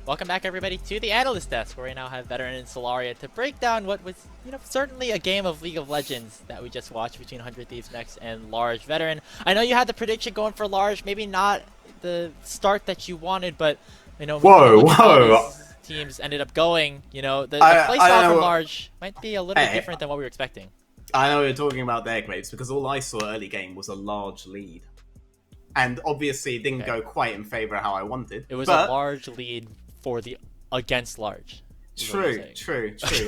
Welcome back, everybody, to the Analyst Desk, where we now have Veteran and Solaria to break down what was, certainly a game of League of Legends that we just watched between 100 Thieves Next and Large. Veteran, I know you had the prediction going for Large, maybe not the start that you wanted, but, when you Whoa, look at how whoa. these teams ended up going, the I playstyle from know. Large might be a little bit Hey, different than what we were expecting. I know you're talking about their grapes because all I saw early game was a large lead. And obviously it didn't go quite in favor of how I wanted. It was a but large lead for the against Large. True.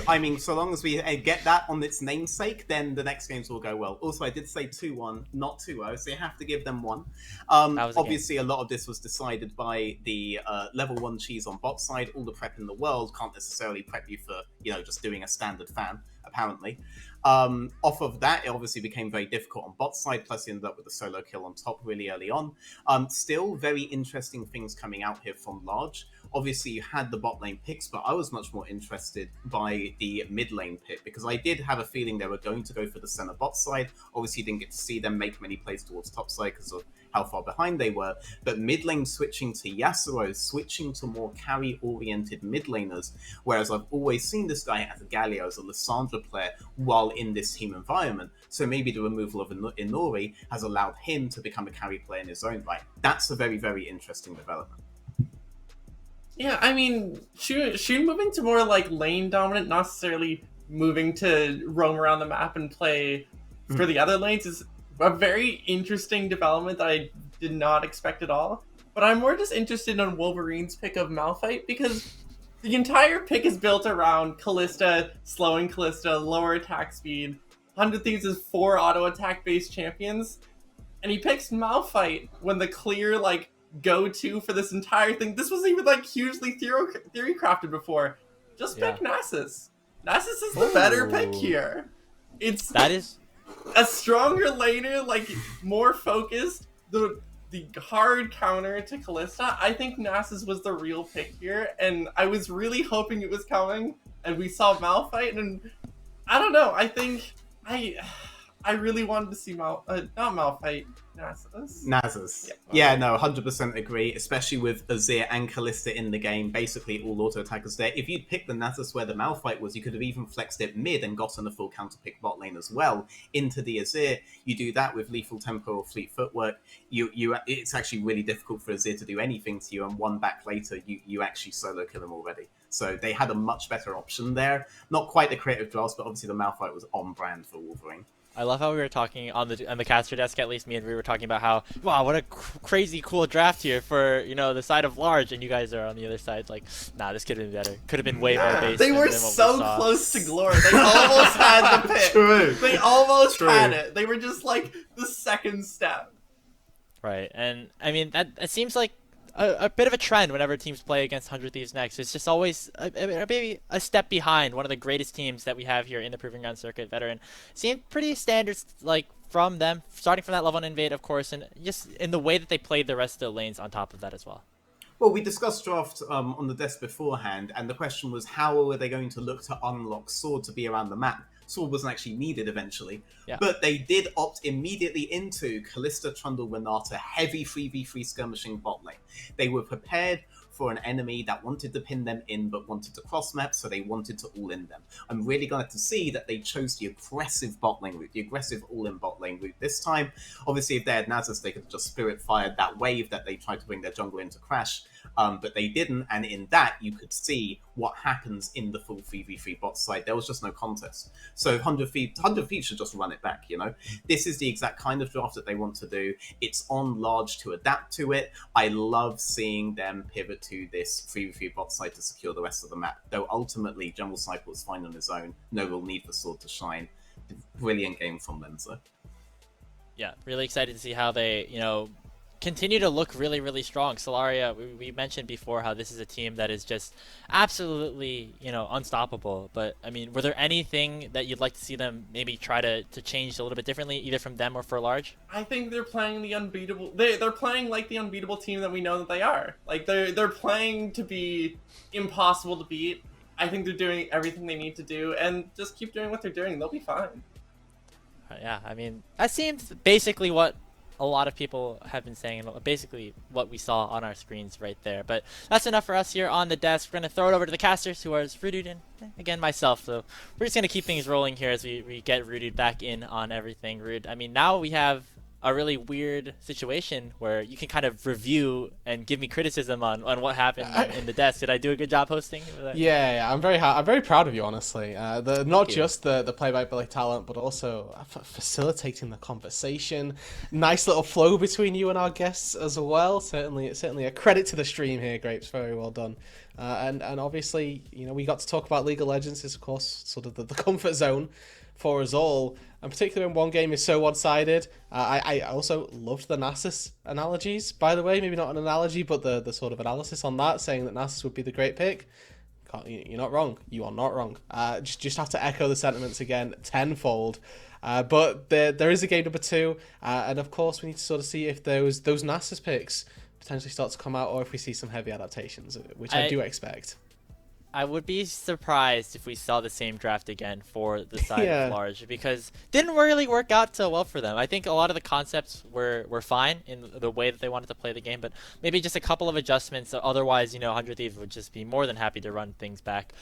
I mean, so long as we get that on its namesake, then the next games will go well. Also, I did say 2-1, not 2-0, so you have to give them one. Obviously, a lot of this was decided by the level 1 cheese on bot side. All the prep in the world can't necessarily prep you for, just doing a standard fan, apparently. Off of that, it obviously became very difficult on bot side, plus he ended up with a solo kill on top really early on. Still, very interesting things coming out here from Large. Obviously, you had the bot lane picks, but I was much more interested by the mid lane pick because I did have a feeling they were going to go for the center bot side. Obviously, didn't get to see them make many plays towards top side because of how far behind they were. But mid lane switching to Yasuo, switching to more carry-oriented mid laners, whereas I've always seen this guy as a Galio, as a Lissandra player, while in this team environment. So maybe the removal of Inori has allowed him to become a carry player in his own right. That's a very, very interesting development. Yeah, I mean, Shun moving to more like lane dominant, not necessarily moving to roam around the map and play for the other lanes is a very interesting development that I did not expect at all. But I'm more just interested in Wolverine's pick of Malphite because the entire pick is built around Kalista, slowing Kalista, lower attack speed. 100 Thieves is 4 auto attack based champions, and he picks Malphite when the clear go-to for this entire thing. This was even hugely theory crafted before. Just pick Nasus. Nasus is the better pick here. That is a stronger laner, more focused. The hard counter to Kalista. I think Nasus was the real pick here, and I was really hoping it was coming. And we saw Malphite, and I don't know. I think I really wanted to see not Malphite. Nasus. Yeah, no, 100% agree, especially with Azir and Kalista in the game, basically all auto attackers there. If you'd picked the Nasus where the Malphite was, you could have even flexed it mid and gotten a full counter pick bot lane as well into the Azir. You do that with lethal tempo or fleet footwork, it's actually really difficult for Azir to do anything to you, and one back later, you actually solo kill him already. So they had a much better option there. Not quite the creative draws, but obviously the Malphite was on brand for Wolverine. I love how we were talking on the caster desk, at least me and we were talking about how, wow, what a crazy cool draft here for, the side of Large, and you guys are on the other side like, nah, this could have been better. Could have been way more base. They were so close to glory. They almost had the pick. True. They almost had it. They were just the second step. Right, and I mean, that seems like a bit of a trend whenever teams play against 100 Thieves Next. It's just always maybe a step behind one of the greatest teams that we have here in the Proving Ground circuit. Veteran seemed pretty standard, from them, starting from that level 1 invade, of course, and just in the way that they played the rest of the lanes on top of that as well. Well, we discussed draft on the desk beforehand, and the question was how were they going to look to unlock Sword to be around the map? Sword wasn't actually needed eventually, but they did opt immediately into Kalista, Trundle, Renata, heavy 3v3 skirmishing bot lane. They were prepared for an enemy that wanted to pin them in but wanted to cross map, so they wanted to all in them. I'm really glad to see that they chose the aggressive bot lane route, the aggressive all-in bot lane route this time. Obviously, if they had Nasus, they could have just spirit fired that wave that they tried to bring their jungle in to crash, but they didn't, and in that, you could see what happens in the full 3v3 bot side. There was just no contest. So 100 feet should just run it back, This is the exact kind of draft that they want to do. It's on Large to adapt to it. I love seeing them pivot to this 3v3 bot side to secure the rest of the map, though ultimately General Cycle is fine on his own. No real need for Sword to shine. Brilliant game from Lenza. Yeah, really excited to see how they, continue to look really, really strong. Solaria, we mentioned before how this is a team that is just absolutely, unstoppable. But, I mean, were there anything that you'd like to see them maybe try to change a little bit differently, either from them or for Large? I think they're playing the unbeatable... They're playing like the unbeatable team that we know that they are. They're playing to be impossible to beat. I think they're doing everything they need to do, and just keep doing what they're doing. They'll be fine. Yeah, I mean, that seems basically what a lot of people have been saying, basically what we saw on our screens right there. But that's enough for us here on the desk. We're going to throw it over to the casters, who are Rudude and, again, myself. So we're just going to keep things rolling here as we get Rudude back in on everything. Rude, I mean, now we have a really weird situation where you can kind of review and give me criticism on what happened in the desk. Did I do a good job hosting? Yeah, I'm very proud of you, honestly. Not just the play-by-play talent, but also facilitating the conversation. Nice little flow between you and our guests as well. Certainly a credit to the stream here, Grapes. Very well done. And obviously, we got to talk about League of Legends. Is of course sort of the comfort zone for us all, and particularly when one game is so one-sided. I also loved the Nasus analogies, by the way. Maybe not an analogy, but the sort of analysis on that, saying that Nasus would be the great pick. You're not wrong. You are not wrong. Just have to echo the sentiments again tenfold. But there is a game number 2, and of course we need to sort of see if those Nasus picks potentially start to come out, or if we see some heavy adaptations, which I do expect. I would be surprised if we saw the same draft again for the side of Large, because it didn't really work out so well for them. I think a lot of the concepts were fine in the way that they wanted to play the game, but maybe just a couple of adjustments. Otherwise, 100 Thieves would just be more than happy to run things back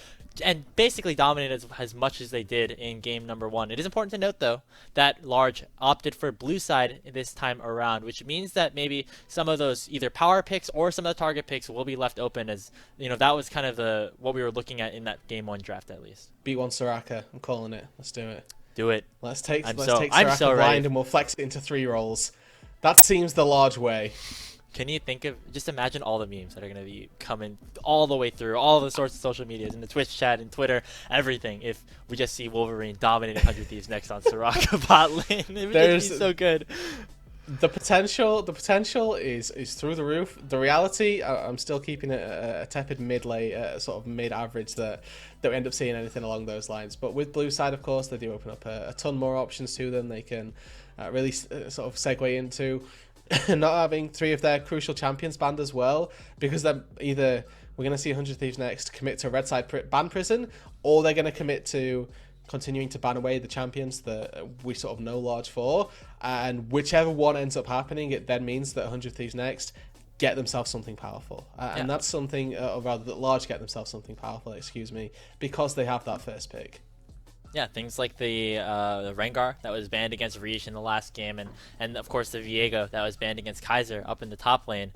and basically dominate as much as they did in game number 1. It is important to note, though, that Large opted for blue side this time around, which means that maybe some of those either power picks or some of the target picks will be left open, as that was kind of what we were looking at in that game 1 draft, at least. Beat one Soraka. I'm calling it. Let's do it. Do it. Let's take Soraka blind and we'll flex it into 3 rolls. That seems the Large way. Can you just imagine all the memes that are going to be coming all the way through, all the sorts of social medias, in the Twitch chat, and Twitter, everything, if we just see Wolverine dominating 100 Thieves next on Soraka bot lane. It would just be so good. The potential is through the roof. The reality, I'm still keeping it a tepid sort of mid-average that we end up seeing anything along those lines. But with blue side, of course, they do open up a ton more options to them. They can really sort of segue into not having 3 of their crucial champions banned as well, because they're either we're going to see 100 Thieves next commit to red side ban prison, or they're going to commit to continuing to ban away the champions that we sort of know Large for, and whichever one ends up happening, it then means that 100 Thieves next get themselves something powerful, and that's something, or rather that Large get themselves something powerful, because they have that first pick. Yeah, things like the Rengar that was banned against Reach in the last game, and of course the Viego that was banned against Kaiser up in the top lane.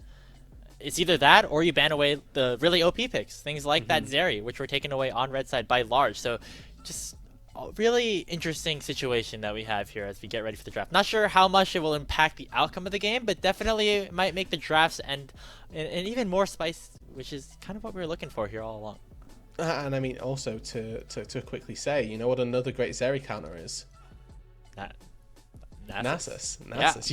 It's either that, or you ban away the really OP picks, things like that Zeri, which were taken away on red side by Large. So just a really interesting situation that we have here as we get ready for the draft. Not sure how much it will impact the outcome of the game, but definitely it might make the drafts and even more spice, which is kind of what we were looking for here all along. And I mean, also to quickly say, you know what another great Zeri counter is? Nasus.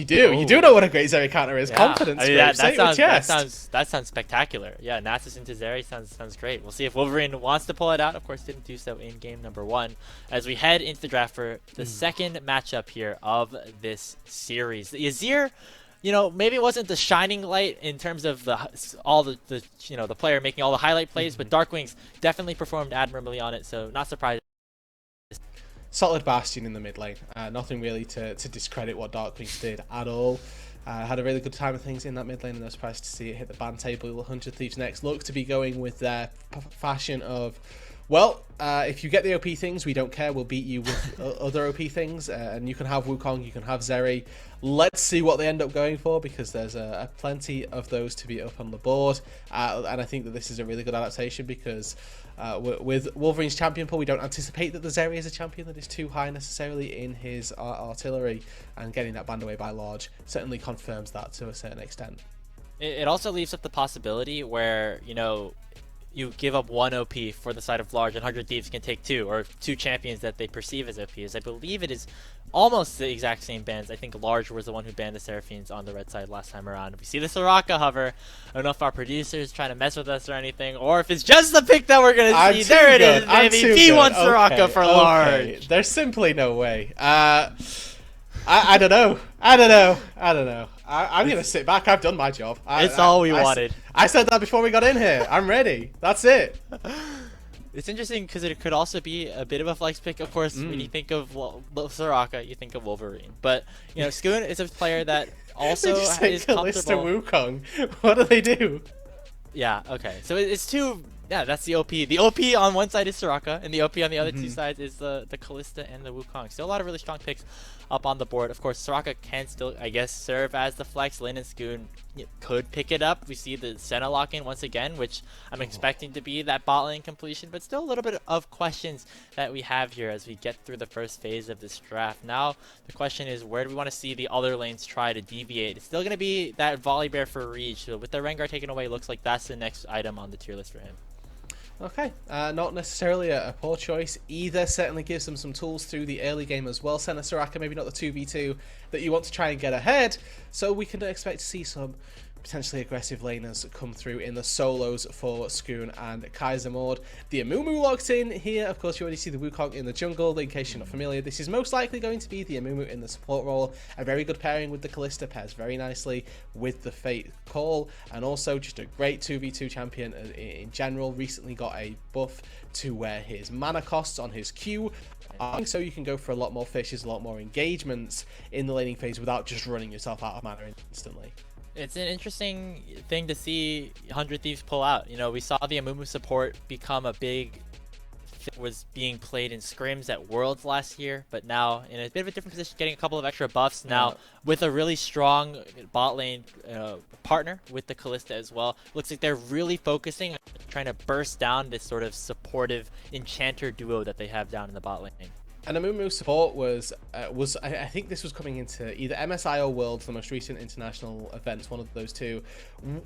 Yeah. You do know what a great Zeri counter is. Yeah. Confidence. I mean, that sounds spectacular. Yeah, Nasus into Zeri sounds great. We'll see if Wolverine wants to pull it out. Of course, didn't do so in game number 1. As we head into the draft for the second matchup here of this series, the Azir, maybe it wasn't the shining light in terms of the player making all the highlight plays, but Darkwings definitely performed admirably on it, so not surprised. Solid Bastion in the mid lane. Nothing really to discredit what Darkwings did at all. Had a really good time of things in that mid lane, and I was surprised to see it hit the ban table. 100 Thieves next look to be going with their fashion of, well, if you get the OP things, we don't care. We'll beat you with other OP things, and you can have Wukong, you can have Zeri. Let's see what they end up going for, because there's plenty of those to be up on the board, and I think that this is a really good adaptation, because with Wolverine's champion pool, we don't anticipate that the Zeri is a champion that is too high necessarily in his artillery, and getting that banned away by Large certainly confirms that to a certain extent. It also leaves up the possibility where, you give up 1 OP for the side of Large, and 100 Thieves can take 2, or 2 champions that they perceive as OPs. I believe it is almost the exact same bans. I think Large was the one who banned the Seraphines on the red side last time around. We see the Soraka hover. I don't know if our producer's trying to mess with us or anything, or if it's just the pick that we're going to see. There it is, baby. P1 Soraka for Large. There's simply no way. I don't know. I'm going to sit back. I've done my job. It's all we wanted. I said that before we got in here. I'm ready. That's it. It's interesting because it could also be a bit of a flex pick. Of course, when you think of Soraka, you think of Wolverine. But, Skoon is a player that also is Kalista comfortable. Wukong. What do they do? Yeah, okay. So it's two. Yeah, that's the OP. The OP on one side is Soraka, and the OP on the other two sides is the Kalista and the Wukong. Still a lot of really strong picks up on the board. Of course, Soraka can still, I guess, serve as the flex. Lin and Scoon could pick it up. We see the Senna lock-in once again, which I'm expecting to be that bot lane completion, but still a little bit of questions that we have here as we get through the first phase of this draft. Now, the question is, where do we want to see the other lanes try to deviate? It's still going to be that Volley Bear for Reach. So with the Rengar taken away, looks like that's the next item on the tier list for him. Okay, not necessarily a poor choice either. Certainly gives them some tools through the early game as well. Senna Soraka, maybe not the 2v2 that you want to try and get ahead. So we can expect to see some potentially aggressive laners come through in the solos for Scoon and Kaiser Mord. The Amumu locked in here. Of course, you already see the Wukong in the jungle. In case you're not familiar, this is most likely going to be the Amumu in the support role. A very good pairing with the Kalista, pairs very nicely with the Fate Call, and also just a great 2v2 champion in general. Recently got a buff to where his mana costs on his Q, so you can go for a lot more fishes, a lot more engagements in the laning phase without just running yourself out of mana instantly. It's an interesting thing to see 100 Thieves pull out. You know, we saw the Amumu support become a big thing, was being played in scrims at Worlds last year, but now in a bit of a different position, getting a couple of extra buffs now with a really strong bot lane partner with the Kalista as well. Looks like they're really focusing on trying to burst down this sort of supportive enchanter duo that they have down in the bot lane. And Amumu support was I think this was coming into either MSI or Worlds, the most recent international events, one of those two,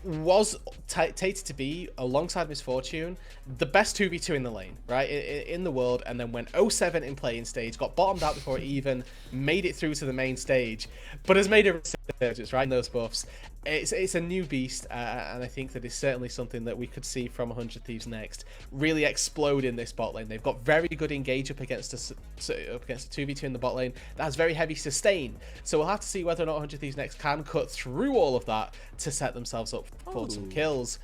was tated to be, alongside Misfortune, the best 2v2 in the lane, right, in the world, and then went 0-7 in playing stage, got bottomed out before it even made it through to the main stage, but has made a resurgence, right, in those buffs. It's a new beast, and I think that is certainly something that we could see from 100 Thieves next really explode in this bot lane. They've got very good engage up against a 2v2 in the bot lane that has very heavy sustain, so we'll have to see whether or not 100 Thieves next can cut through all of that to set themselves up for some kills.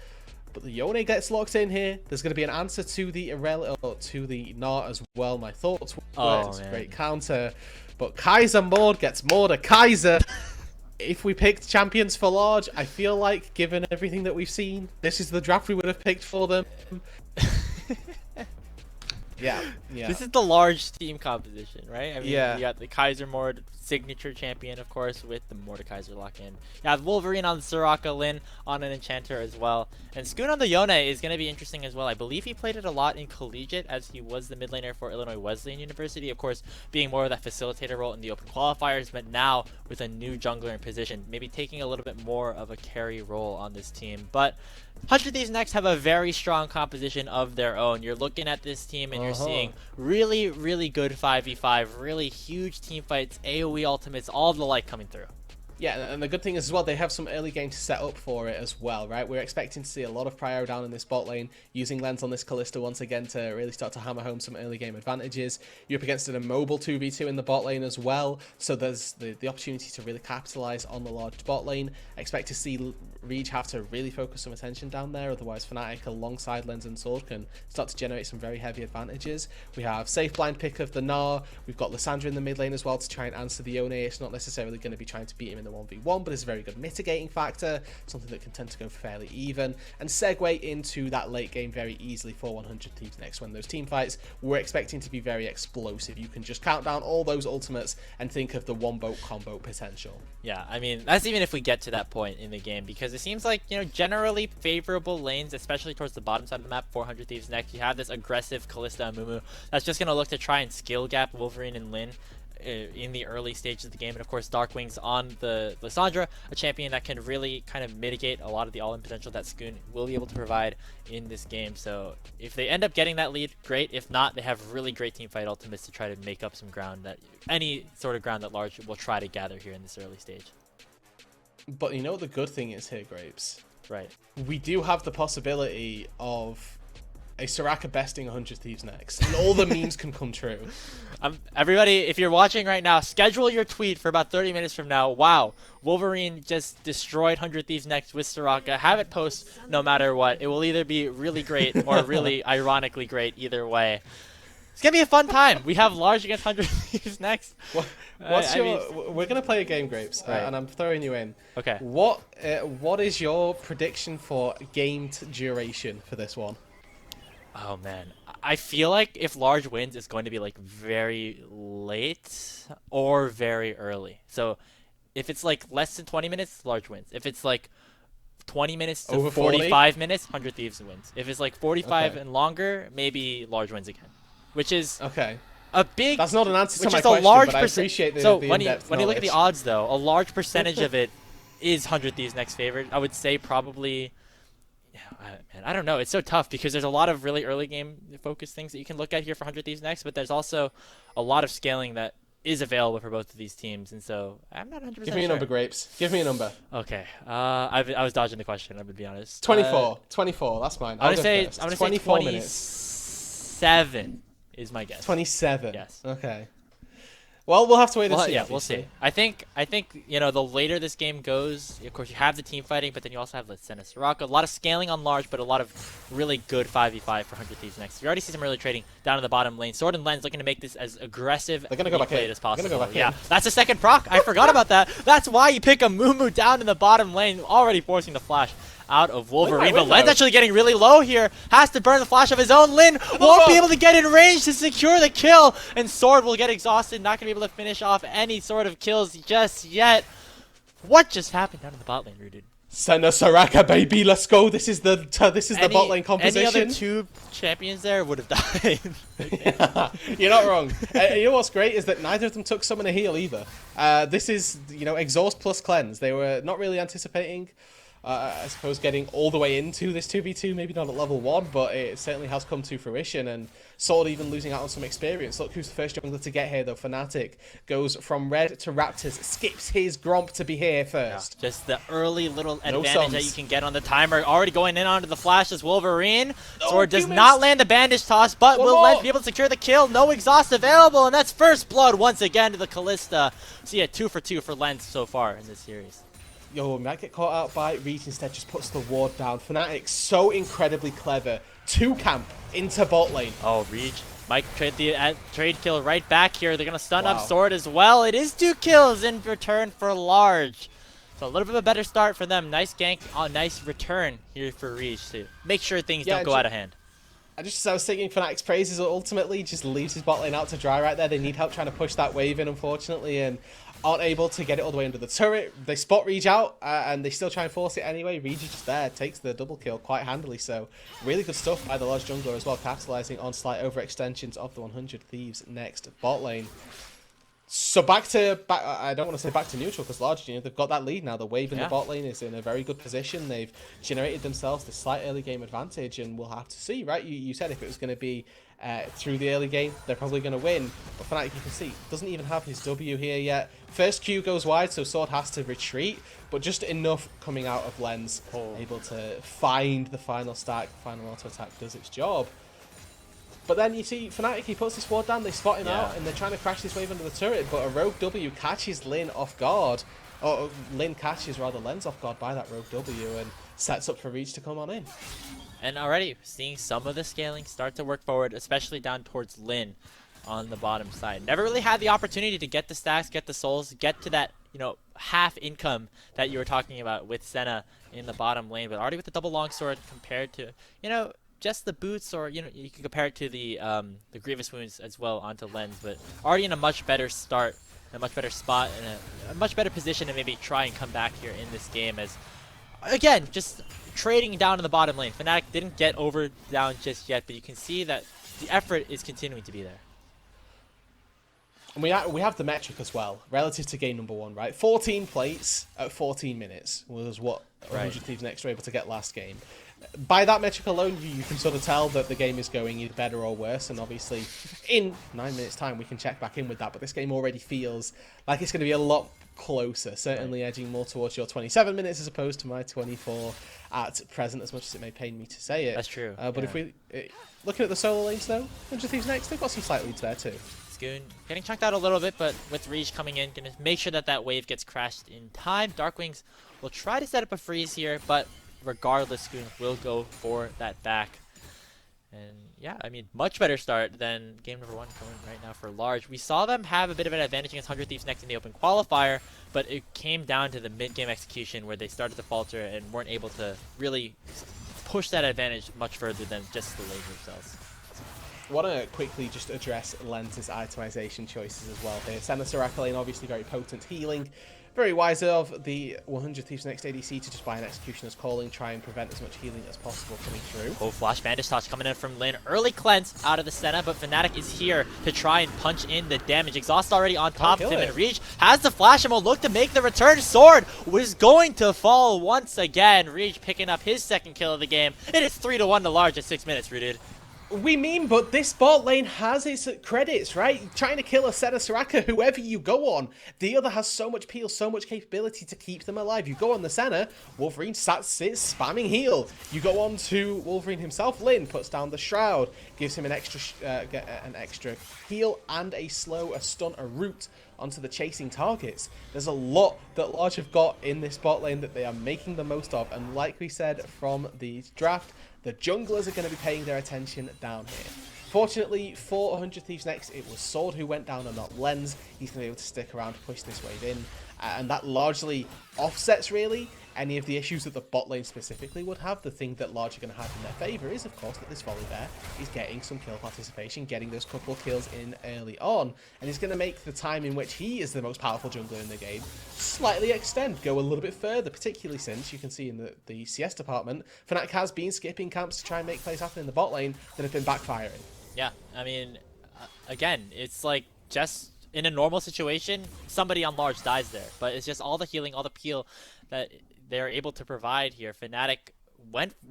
But the Yone gets locked in here. There's going to be an answer to the to the Gnar as well. My thoughts were it's a great counter, but Kaiser Mord gets more to Kaiser. If we picked champions for large, I feel like, given everything that we've seen, this is the draft we would have picked for them. Yeah. This is the large team composition, right? I mean, yeah. You got the Kaiser Mord signature champion, of course, with the Mordekaiser lock-in. You have Wolverine on the Soraka, Lin on an Enchanter as well. And Scoon on the Yone is going to be interesting as well. I believe he played it a lot in Collegiate, as he was the mid laner for Illinois Wesleyan University, of course, being more of that facilitator role in the open qualifiers, but now with a new jungler in position, maybe taking a little bit more of a carry role on this team. But 100 Thieves next have a very strong composition of their own. You're looking at this team and you're seeing really, really good 5v5, really huge team fights, AoE ultimates, all the like coming through. Yeah, and the good thing is as well, they have some early game to set up for it as well, right? We're expecting to see a lot of prio down in this bot lane, using Lens on this Kalista once again to really start to hammer home some early game advantages. You're up against an immobile 2v2 in the bot lane as well, so there's the opportunity to really capitalize on the large bot lane. I expect to see Reach have to really focus some attention down there, otherwise Fnatic alongside Lens and Sword can start to generate some very heavy advantages. We have safe blind pick of the Gnar, we've got Lissandra in the mid lane as well to try and answer the Yone. It's not necessarily going to be trying to beat him in the 1v1, but it's a very good mitigating factor, something that can tend to go fairly even, and segue into that late game very easily for 100 Thieves next. When those team fights, we're expecting to be very explosive. You can just count down all those ultimates and think of the one boat combo potential. Yeah, I mean, that's even if we get to that point in the game, because it seems like, you know, generally favorable lanes, especially towards the bottom side of the map, 400 Thieves next. You have this aggressive Kalista and Amumu that's just going to look to try and skill gap Wolverine and Lin in the early stages of the game, and of course Darkwing's on the Lissandra, a champion that can really kind of mitigate a lot of the all-in potential that Scoon will be able to provide in this game. So if they end up getting that lead, great. If not, they have really great team fight ultimates to try to make up some ground, that any sort of ground that Large will try to gather here in this early stage. But you know what the good thing is here, Grapes? Right. We do have the possibility of a Soraka besting 100 Thieves next, and all the memes can come true. Everybody, if you're watching right now, schedule your tweet for about 30 minutes from now. Wow, Wolverine just destroyed 100 Thieves next with Soraka. Have it post no matter what. It will either be really great or really ironically great either way. It's gonna be a fun time. We have Large against 100 Thieves next. We're gonna play a game, Grapes, Right. and I'm throwing you in. Okay. What is your prediction for game duration for this one? Oh man, I feel like if Large wins, it's going to be like very late or very early. So if it's like less than 20 minutes, Large wins. If it's like 20 minutes to Over 40? 45 minutes, 100 Thieves wins. If it's like 45 Okay. and longer, maybe Large wins again. Which is Okay. a big. That's not an answer to which my is a question, large but I percent. appreciate the So the when you in-depth look at the knowledge. odds, though, a large percentage of it is 100 Thieves next favorite. I would say probably. Yeah, man, I don't know. It's so tough because there's a lot of really early game focused things that you can look at here for 100 Thieves next, but there's also a lot of scaling that is available for both of these teams, and so I'm not 100% Give me a number, Grapes. Give me a number. Okay. I was dodging the question. I'm gonna be honest. 24. 24. That's mine. I'm I'll gonna say first. I'm gonna say 24 minutes. 27 is my guess. 27. Yes. Okay. Well, we'll have to wait and Well, see. yeah, we'll obviously. see. I think the later this game goes, of course you have the team fighting, but then you also have the Senna Soraka. A lot of scaling on Large, but a lot of really good 5v5 for 100 Thieves next. We already see some early trading down in the bottom lane. Sword and Lens looking to make this as aggressive They're gonna go back played in. as They're possible. gonna go back Yeah, in. that's a second proc. I forgot about that. That's why you pick a Mumu down in the bottom lane, already forcing the flash out of Wolverine. But Len's actually getting really low here. Has to burn the flash of his own. Lin won't be able to get in range to secure the kill. And Sword will get exhausted. Not going to be able to finish off any sort of kills just yet. What just happened down in the bot lane, Rude? Senna Soraka, baby, let's go. This is the bot lane composition. Any other two champions there would have died. You're not wrong. You know what's great is that neither of them took summon a heal either. This is, exhaust plus cleanse. They were not really anticipating, I suppose, getting all the way into this 2v2, maybe not at level 1, but it certainly has come to fruition, and Sword even losing out on some experience. Look who's the first jungler to get here, though. Fnatic goes from red to Raptors, skips his Gromp to be here first. Yeah, just the early little No advantage that sums. you can get on the timer. Already going in onto the flash as Wolverine. No, Sword does you not missed. land the bandage toss, but One will more. Lens be able to secure the kill. No exhaust available, and that's first blood once again to the Callista. So yeah, 2 for 2 for Lens so far in this series. Yo, might get caught out by Reach, instead just puts the ward down. Fnatic so incredibly clever. 2 camp into bot lane. Oh, Reach. Mike trade the trade kill right back here. They're going to stun Wow. up Sword as well. It is 2 kills in return for Large. So a little bit of a better start for them. Nice gank, nice return here for Reach to make sure things don't go out of hand. I was thinking Fnatic's praises ultimately just leaves his bot lane out to dry right there. They need help trying to push that wave in, unfortunately, and aren't able to get it all the way under the turret. They spot Reach out, and they still try and force it anyway. Reach is just there, takes the double kill quite handily. So really good stuff by the Large jungler as well, capitalizing on slight overextensions of the 100 Thieves next bot lane. So I don't want to say back to neutral, because Large, they've got that lead now. The wave in the bot lane is in a very good position. They've generated themselves this slight early game advantage, and we'll have to see, right? You said if it was going to be through the early game, they're probably going to win. But Fnatic, you can see, doesn't even have his W here yet. First Q goes wide, so Sword has to retreat, but just enough coming out of Lens, able to find the final stack. Final auto attack does its job. But then you see Fnatic, he puts his ward down, they spot him out, and they're trying to crash this wave under the turret, but a Rogue W catches Lin off guard. Or Lin catches, rather, Lens off guard by that Rogue W and sets up for Reach to come on in. And already seeing some of the scaling start to work forward, especially down towards Lin on the bottom side. Never really had the opportunity to get the stacks, get the souls, get to that, half income that you were talking about with Senna in the bottom lane, but already with the double longsword compared to, just the boots, or you can compare it to the Grievous wounds as well onto Lens, but already in a much better start, a much better spot, and a much better position to maybe try and come back here in this game, as again just trading down in the bottom lane. Fnatic didn't get over down just yet, but you can see that the effort is continuing to be there. And we have the metric as well, relative to game number 1, right? 14 plates at 14 minutes was what 100 Thieves Next were able to get last game. By that metric alone, you can sort of tell that the game is going either better or worse, and obviously in 9 minutes time we can check back in with that, but this game already feels like it's going to be a lot closer, certainly edging more towards your 27 minutes as opposed to my 24 at present, as much as it may pain me to say it. That's true. But if we looking at the solo lanes though, 100 Thieves Next, they've got some slight leads there too. Scoon getting chunked out a little bit, but with Reach coming in, gonna make sure that wave gets crashed in time. Darkwings will try to set up a freeze here, but regardless, Scoon will go for that back. And yeah, I mean, much better start than game number 1 coming right now for Large. We saw them have a bit of an advantage against 100 Thieves Next in the open qualifier, but it came down to the mid-game execution where they started to falter and weren't able to really push that advantage much further than just the laser cells. I want to quickly just address Lens's itemization choices as well here. Senna Soraka lane, obviously very potent healing. Very wise of the 100 Thieves Next ADC to just buy an Executioner's Calling, try and prevent as much healing as possible coming through. Oh, Flash Bandage Toss coming in from lane. Early cleanse out of the Senna, but Fnatic is here to try and punch in the damage. Exhaust already on top of him, and Reach has the flash and will look to make the return. Sword was going to fall once again. Reach picking up his second kill of the game. It is 3-1 to Large at 6 minutes, Rooted. We mean, but this bot lane has its credits, right? Trying to kill a Senna Soraka, whoever you go on. The other has so much peel, so much capability to keep them alive. You go on the Senna, Wolverine sits spamming heal. You go on to Wolverine himself, Lin puts down the Shroud, gives him an extra heal and a slow, a stun, a root onto the chasing targets. There's a lot that Large have got in this bot lane that they are making the most of, and like we said from the draft, the junglers are going to be paying their attention down here. Fortunately for 100 Thieves Next, it was Sword who went down and not Lens. He's going to be able to stick around to push this wave in, and that largely offsets really any of the issues that the bot lane specifically would have. The thing that Large are going to have in their favour is, of course, that this volley there is getting some kill participation, getting those couple of kills in early on, and is going to make the time in which he is the most powerful jungler in the game slightly extend, go a little bit further, particularly since you can see in the CS department, Fnatic has been skipping camps to try and make plays happen in the bot lane that have been backfiring. Yeah, I mean, again, it's like just in a normal situation, somebody on Large dies there, but it's just all the healing, all the peel that they're able to provide here. Fnatic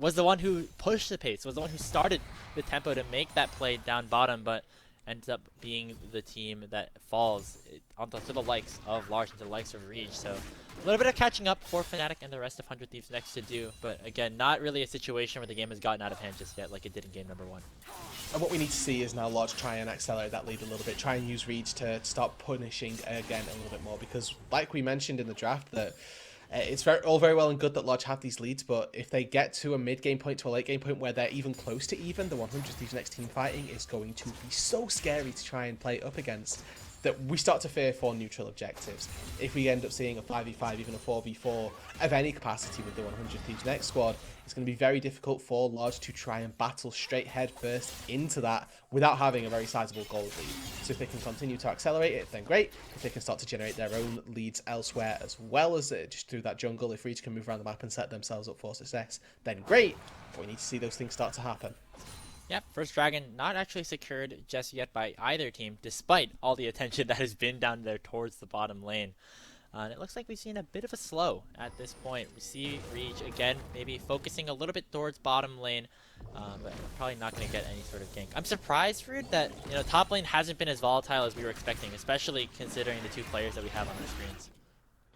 was the one who pushed the pace, was the one who started the tempo to make that play down bottom, but ends up being the team that falls to the likes of Large and to the likes of Reach. So a little bit of catching up for Fnatic and the rest of 100 Thieves Next to do, but again, not really a situation where the game has gotten out of hand just yet like it did in game number 1. And what we need to see is now Large try and accelerate that lead a little bit, try and use Reach to start punishing again a little bit more, because like we mentioned in the draft, that it's all very well and good that Large have these leads, but if they get to a mid-game point, to a late-game point where they're even close to even, the 100 Thieves Next team fighting is going to be so scary to try and play up against, that we start to fear for neutral objectives. If we end up seeing a 5v5, even a 4v4 of any capacity with the 100 Thieves Next squad, it's going to be very difficult for Large to try and battle straight head first into that without having a very sizable gold lead. So if they can continue to accelerate it, then great. If they can start to generate their own leads elsewhere as well as just through that jungle, if Reach can move around the map and set themselves up for success, then great. But we need to see those things start to happen. Yep, first dragon not actually secured just yet by either team, despite all the attention that has been down there towards the bottom lane. And it looks like we've seen a bit of a slow at this point. We see Reach again, maybe focusing a little bit towards bottom lane, but probably not going to get any sort of gank. I'm surprised, Rude, that top lane hasn't been as volatile as we were expecting, especially considering the two players that we have on our screens.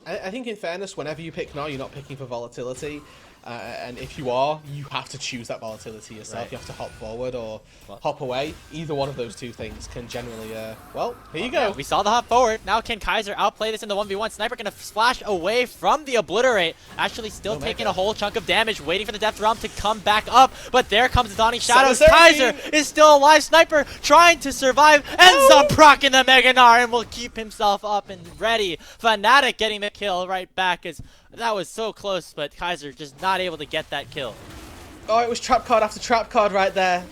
I think in fairness, whenever you pick Gnar, you're not picking for volatility. And if you are, you have to choose that volatility yourself. Right. You have to hop forward or hop away. Either one of those two things can generally, well, here you go. Yeah, we saw the hop forward. Now can Kaiser outplay this in the 1v1? Sniper going to splash away from the Obliterate. Actually still taking a whole chunk of damage, waiting for the Death Realm to come back up. But there comes the Dawning Shadows. Kaiser is still alive. Sniper trying to survive. Ends up proccing the Mega Gnar and will keep himself up and ready. Fnatic getting the kill right back as that was so close, but Kaiser just not able to get that kill. Oh, it was trap card after trap card right there.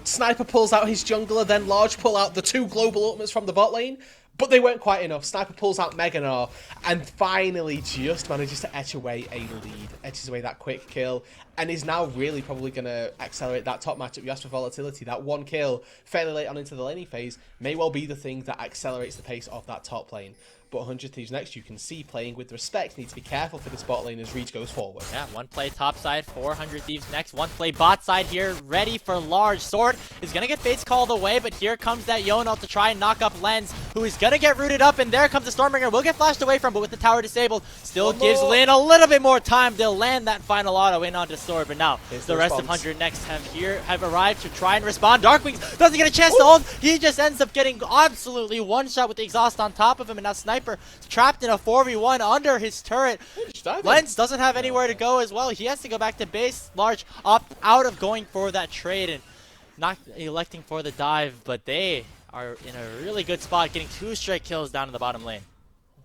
Sniper pulls out his jungler, then Large pull out the two global ultimates from the bot lane, but they weren't quite enough. Sniper pulls out Mega Gnar and finally just manages to etch away a lead, etches away that quick kill, and is now really probably going to accelerate that top matchup. You asked for volatility. That one kill fairly late on into the laning phase may well be the thing that accelerates the pace of that top lane. But 100 Thieves Next, you can see playing with respect. Need to be careful for this bot lane as Reach goes forward. Yeah, one play top side, 400 Thieves Next. One play bot side here, ready for Large. Sword is going to get Fates called away, but here comes that Yonel to try and knock up Lens, who is going to get rooted up, and there comes the Stormbringer. Will get flashed away from, but with the tower disabled, still gives Lin a little bit more time to land that final auto in onto Sword, but now the rest of 100 Next have arrived to try and respond. Darkwings doesn't get a chance to hold. He just ends up getting absolutely one shot with the exhaust on top of him, and now Sniper trapped in a 4v1 under his turret. Lens doesn't have anywhere to go as well. He has to go back to base. Large opt out of going for that trade, and not electing for the dive, but they are in a really good spot, getting 2 straight kills down in the bottom lane.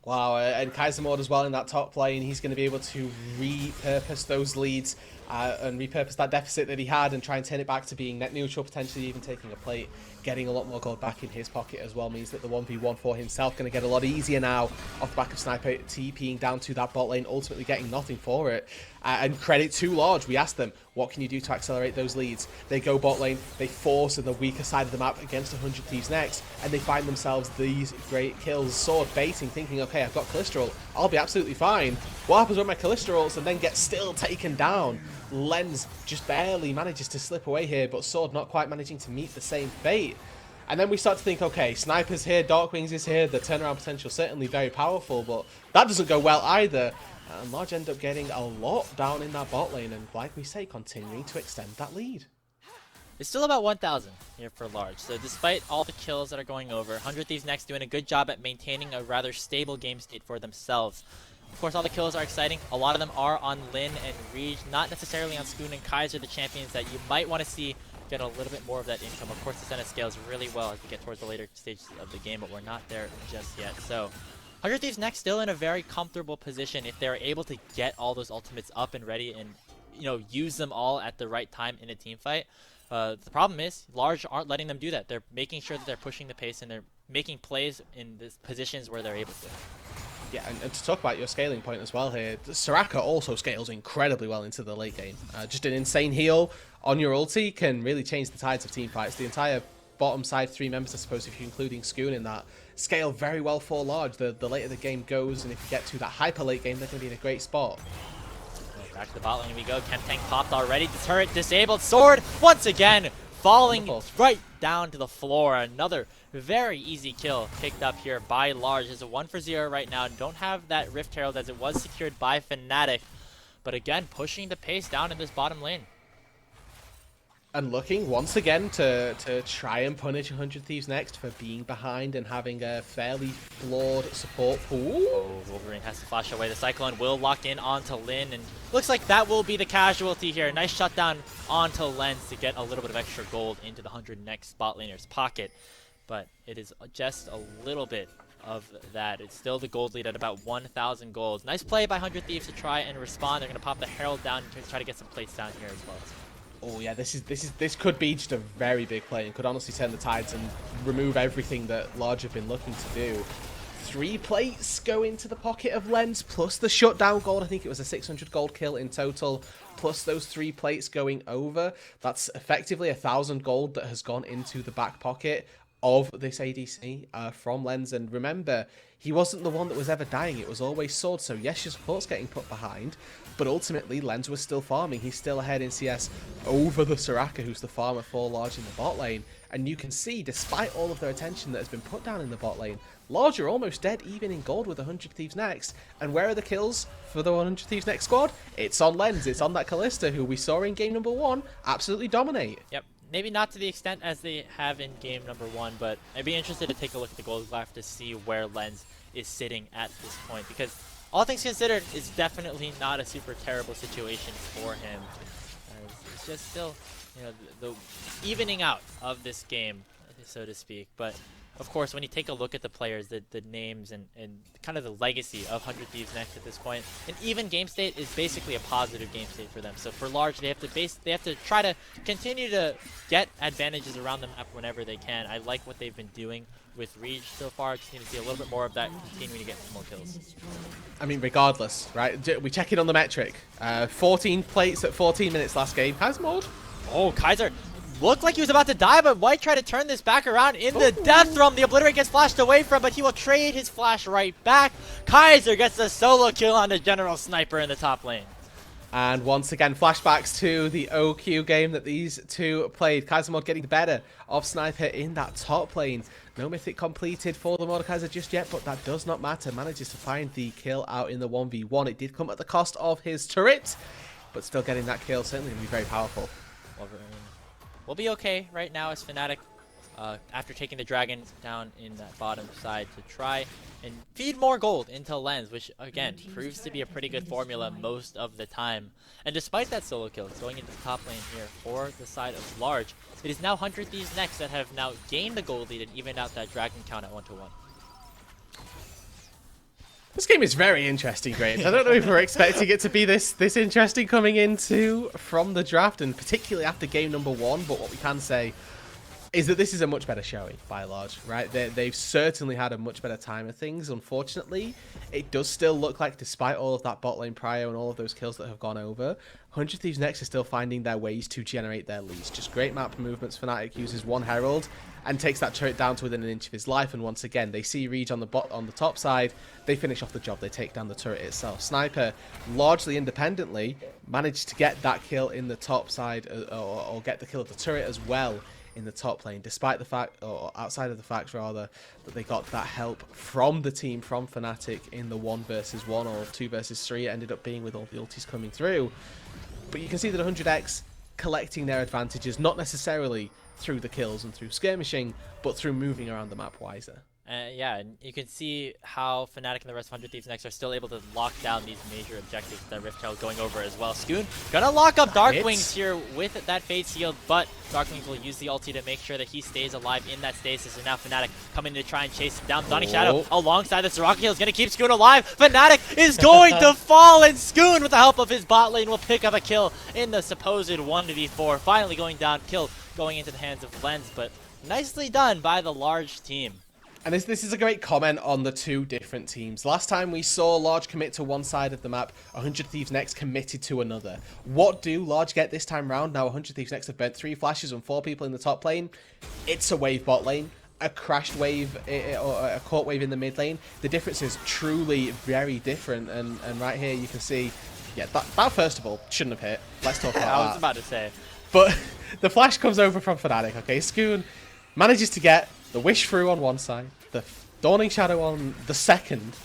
Wow, and Kaisermord as well in that top lane. He's going to be able to repurpose those leads and repurpose that deficit that he had and try and turn it back to being net neutral, potentially even taking a plate. Getting a lot more gold back in his pocket as well means that the 1v1 for himself going to get a lot easier now off the back of Sniper TPing down to that bot lane, ultimately getting nothing for it. And credit to Large, we asked them, what can you do to accelerate those leads? They go bot lane, they force in the weaker side of the map against 100 Thieves next, and they find themselves these great kills. Sword baiting, thinking, okay, I've got Cholesterol, I'll be absolutely fine. What happens when my Cholesterol's and then gets still taken down? Lens just barely manages to slip away here, but Sword not quite managing to meet the same fate. And then we start to think, okay, Sniper's here, Darkwings is here, the turnaround potential certainly very powerful, but that doesn't go well either. And Large end up getting a lot down in that bot lane, and like we say, continuing to extend that lead. It's still about 1,000 here for Large, so despite all the kills that are going over, 100 Thieves Next doing a good job at maintaining a rather stable game state for themselves. Of course, all the kills are exciting. A lot of them are on Lin and Reed, not necessarily on Spoon and Kaiser, the champions that you might want to see get a little bit more of that income. Of course, the Senate scales really well as we get towards the later stages of the game, but we're not there just yet. So 100 Thieves Next still in a very comfortable position if they're able to get all those ultimates up and ready and, you know, use them all at the right time in a team fight. The problem is Large aren't letting them do that. They're making sure that they're pushing the pace and they're making plays in the positions where they're able to. Yeah, and to talk about your scaling point as well here, Soraka also scales incredibly well into the late game. Just an insane heal on your ulti can really change the tides of team fights. The entire bottom side 3 members, I suppose, if you're including Skoon in that, scale very well for Large. The later the game goes, and if you get to that hyper late game, they're going to be in a great spot. Back to the bot lane we go. Chemtank popped already. The turret disabled. Sword once again falling right down to the floor. Another very easy kill picked up here by Large. It's a 1-for-0 right now. Don't have that Rift Herald as it was secured by Fnatic. But again, pushing the pace down in this bottom lane. And looking once again to try and punish 100 Thieves Next for being behind and having a fairly flawed support pool. Oh, Wolverine has to flash away. The Cyclone will lock in onto Lin, and looks like that will be the casualty here. Nice shutdown onto Lens to get a little bit of extra gold into the 100 Next spot laner's pocket. But it is just a little bit of that. It's still the gold lead at about 1,000 gold. Nice play by 100 Thieves to try and respond. They're going to pop the Herald down to try to get some plates down here as well. Oh yeah, this could be just a very big play and could honestly turn the tides and remove everything that Large have been looking to do. 3 plates go into the pocket of Lens, plus the shutdown gold. I think it was a 600 gold kill in total, plus those 3 plates going over. That's effectively 1,000 gold that has gone into the back pocket of this ADC from Lens. And remember, he wasn't the one that was ever dying. It was always Sword. So yes, your support's getting put behind, but ultimately Lens was still farming. He's still ahead in CS over the Soraka, who's the farmer for Large in the bot lane. And you can see, despite all of their attention that has been put down in the bot lane, Large are almost dead even in gold with 100 Thieves Next. And where are the kills for the 100 Thieves Next squad? It's on Lens. It's on that Kalista, who we saw in game number 1 absolutely dominate. Yep. Maybe not to the extent as they have in game number 1, but I'd be interested to take a look at the gold graph to see where Lens is sitting at this point, because all things considered, it's definitely not a super terrible situation for him. It's just still, you know, the evening out of this game, so to speak. But of course, when you take a look at the players, the names, and kind of the legacy of 100 Thieves Next at this point, an even game state is basically a positive game state for them. So for Large, they have to try to continue to get advantages around the map whenever they can. I like what they've been doing with Reach so far. Just need to see a little bit more of that, continuing to get some more kills. I mean, regardless, right? We check in on the metric. 14 plates at 14 minutes last game. Has Maud? Oh, Kaiser looked like he was about to die, but White tried to turn this back around in the death throw. The Obliterate gets flashed away from, but he will trade his flash right back. Kaiser gets the solo kill on the General Sniper in the top lane. And once again, flashbacks to the OQ game that these two played. Kaisermod getting the better of Sniper in that top lane. No mythic completed for the Mordekaiser just yet, but that does not matter. Manages to find the kill out in the 1v1. It did come at the cost of his turret, but still getting that kill certainly going to be very powerful. We'll be okay right now as Fnatic after taking the dragon down in that bottom side to try and feed more gold into Lens, which again proves to be a pretty good formula most of the time. And despite that solo kill, it's going into the top lane here for the side of Large. It is now 100 Thieves next that have now gained the gold lead and evened out that dragon count at 1-1. This game is very interesting, Graves. I don't know if we're expecting it to be this interesting coming into from the draft, and particularly after game number 1, but what we can say is that this is a much better showing by Large, right? They've certainly had a much better time of things. Unfortunately, it does still look like, despite all of that bot lane prio and all of those kills that have gone over, 100 Thieves Next are still finding their ways to generate their leads. Just great map movements. Fnatic uses one Herald and takes that turret down to within an inch of his life, and once again, they see Reach on the top side, they finish off the job, they take down the turret itself. Sniper, largely independently, managed to get that kill in the top side, or get the kill of the turret as well in the top lane, despite the fact, or outside of the fact rather, that they got that help from the team, from Fnatic in the 1 versus 1 or 2 versus 3 it ended up being with all the ultis coming through. But you can see that 100X collecting their advantages, not necessarily through the kills and through skirmishing, but through moving around the map wiser. Yeah, and you can see how Fnatic and the rest of 100 Thieves Next are still able to lock down these major objectives that Rift Herald going over as well. Scoon gonna lock up Darkwings here with that Fade Shield, but Darkwings will use the ulti to make sure that he stays alive in that stasis, and now Fnatic coming to try and chase him down. Dawning Shadow alongside the Soraka heal is gonna keep Scoon alive. Fnatic is going to fall, and Scoon, with the help of his bot lane, will pick up a kill in the supposed 1v4. Finally going down, kill going into the hands of Lens, but nicely done by the Large team. And this is a great comment on the two different teams. Last time we saw Large commit to one side of the map, 100 Thieves Next committed to another. What do Large get this time round? Now 100 Thieves Next have burnt 3 flashes and 4 people in the top lane. It's a wave bot lane, a crashed wave, or a caught wave in the mid lane. The difference is truly very different, and right here you can see, yeah, that first of all shouldn't have hit. Let's talk about that. I was about to say. But the flash comes over from Fnatic, okay? Scoon manages to get the Wish through on one side, the Dawning Shadow on the second,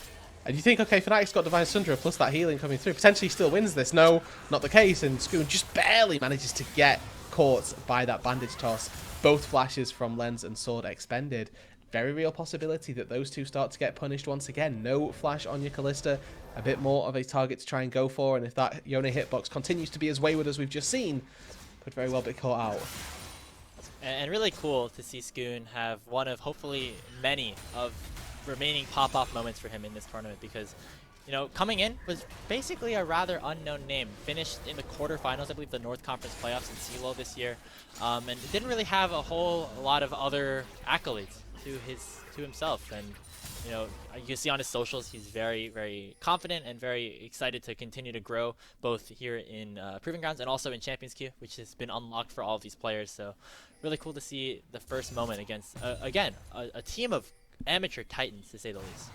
and you think, okay, Fnatic's got Divine Sundra plus that healing coming through, potentially still wins this. No, not the case, and Scoon just barely manages to get caught by that bandage toss. Both flashes from Lens and Sword expended. Very real possibility that those two start to get punished once again. No flash on your Kalista, a bit more of a target to try and go for, and if that Yone hitbox continues to be as wayward as we've just seen, could very well be caught out. And really cool to see Scoon have one of hopefully many of remaining pop-off moments for him in this tournament, because, you know, coming in was basically a rather unknown name. Finished in the quarterfinals, I believe, the North Conference playoffs in CELO this year, and didn't really have a lot of other accolades to himself. And, you know, you can see on his socials, he's very, very confident and very excited to continue to grow, both here in Proving Grounds and also in Champions Queue, which has been unlocked for all of these players. So really cool to see the first moment against, again, a team of amateur titans, to say the least.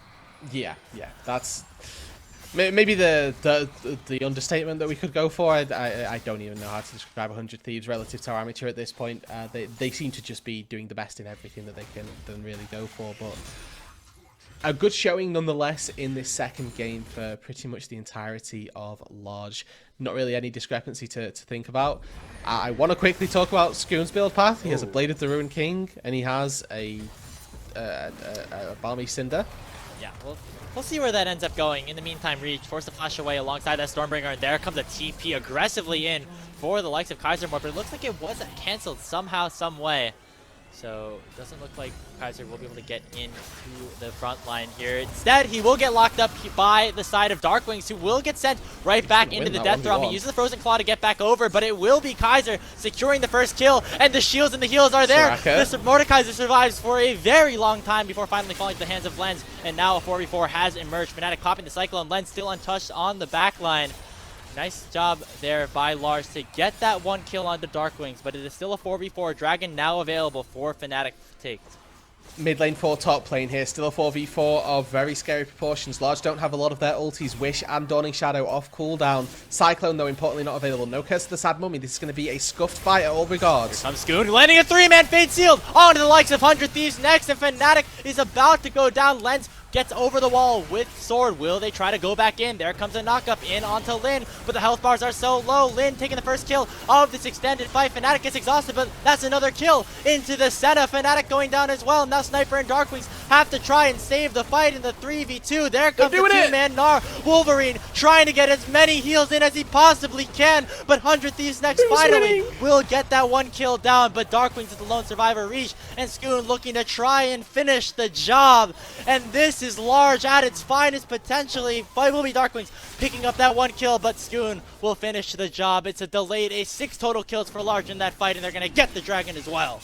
Yeah, that's maybe the understatement that we could go for. I don't even know how to describe 100 Thieves relative to our amateur at this point. They seem to just be doing the best in everything that they can really go for, but a good showing nonetheless in this second game for pretty much the entirety of Large. Not really any discrepancy to think about. I want to quickly talk about Scoon's build path. He has a Blade of the Ruined King, and he has a Balmy Cinder. Yeah, we'll see where that ends up going. In the meantime, Reach forced to flash away alongside that Stormbringer, and there comes a TP aggressively in for the likes of Kaiser more, but it looks like it wasn't cancelled somehow, some way. So it doesn't look like Kaiser will be able to get into the front line here. Instead, he will get locked up by the side of Darkwings, who will get sent right back into the Death Drum. He uses the Frozen Claw to get back over, but it will be Kaiser securing the first kill, and the shields and the heals are there. This Mordekaiser survives for a very long time before finally falling to the hands of Lens, and now a 4v4 has emerged. Fnatic popping the Cyclone, Lens still untouched on the back line. Nice job there by Lars to get that one kill on the Darkwings, but it is still a 4v4. Dragon now available for Fnatic to take. Mid lane 4, top lane here. Still a 4v4 of very scary proportions. Large don't have a lot of their ultis. Wish and Dawning Shadow off cooldown. Cyclone, though, importantly not available. No Curse of the Sad Mummy. This is going to be a scuffed fight at all regards. Here comes Scoon, landing a 3-man Fade Sealed onto the likes of 100 Thieves Next, and Fnatic is about to go down. Lens gets over the wall with sword. Will they try to go back in? There comes a knockup in onto Lin, but the health bars are so low. Lin taking the first kill of this extended fight. Fnatic gets exhausted, but that's another kill into the Senna. Fnatic going down as well. Now Sniper and Darkwings have to try and save the fight in the 3v2. There comes the two-man Gnar. Wolverine trying to get as many heals in as he possibly can, but 100 Thieves Next finally will get that one kill down, but Darkwings is the lone survivor. Reach and Scoon looking to try and finish the job, and this is Large at its finest potentially. But it will be Darkwings picking up that one kill, but Scoon will finish the job. It's a delayed 6 total kills for Large in that fight, and they're going to get the dragon as well.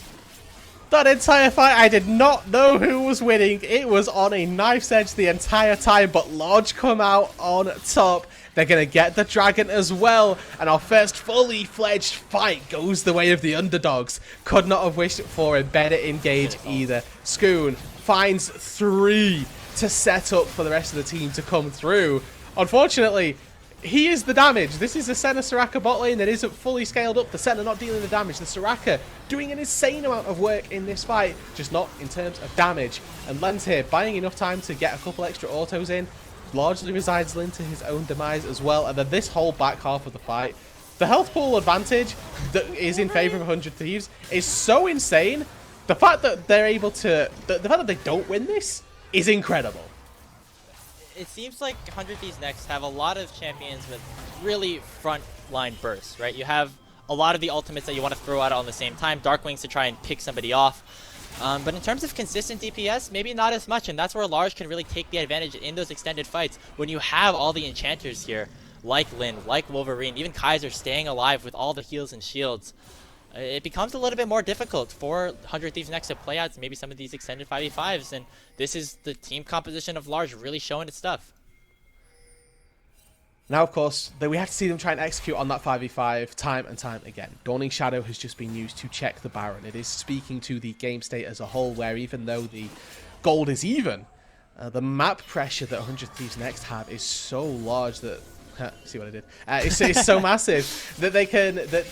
That entire fight, I did not know who was winning. It was on a knife's edge the entire time, but Large come out on top. They're going to get the dragon as well, and our first fully fledged fight goes the way of the underdogs. Could not have wished for a better engage either. Scoon finds 3 to set up for the rest of the team to come through. Unfortunately, he is the damage. This is a Senna Soraka bot lane that isn't fully scaled up. The Senna not dealing the damage. The Soraka doing an insane amount of work in this fight, just not in terms of damage. And Len's here buying enough time to get a couple extra autos in. Largely resides Lin to his own demise as well. And then this whole back half of the fight, the health pool advantage that is in favor of 100 Thieves is so insane. The fact that they're able to, the fact that they don't win this is incredible. It seems like 100 Thieves Next have a lot of champions with really front line bursts, right? You have a lot of the ultimates that you want to throw out on the same time. Darkwings to try and pick somebody off. But in terms of consistent DPS, maybe not as much, and that's where Large can really take the advantage in those extended fights when you have all the enchanters here, like Lin, like Wolverine, even Kaiser staying alive with all the heals and shields. It becomes a little bit more difficult for 100 Thieves Next to play out maybe some of these extended 5v5s, and this is the team composition of Large really showing its stuff. Now, of course, we have to see them try and execute on that 5v5 time and time again. Dawning Shadow has just been used to check the Baron. It is speaking to the game state as a whole, where even though the gold is even, the map pressure that 100 Thieves Next have is so large that... see what I did? It's so massive that they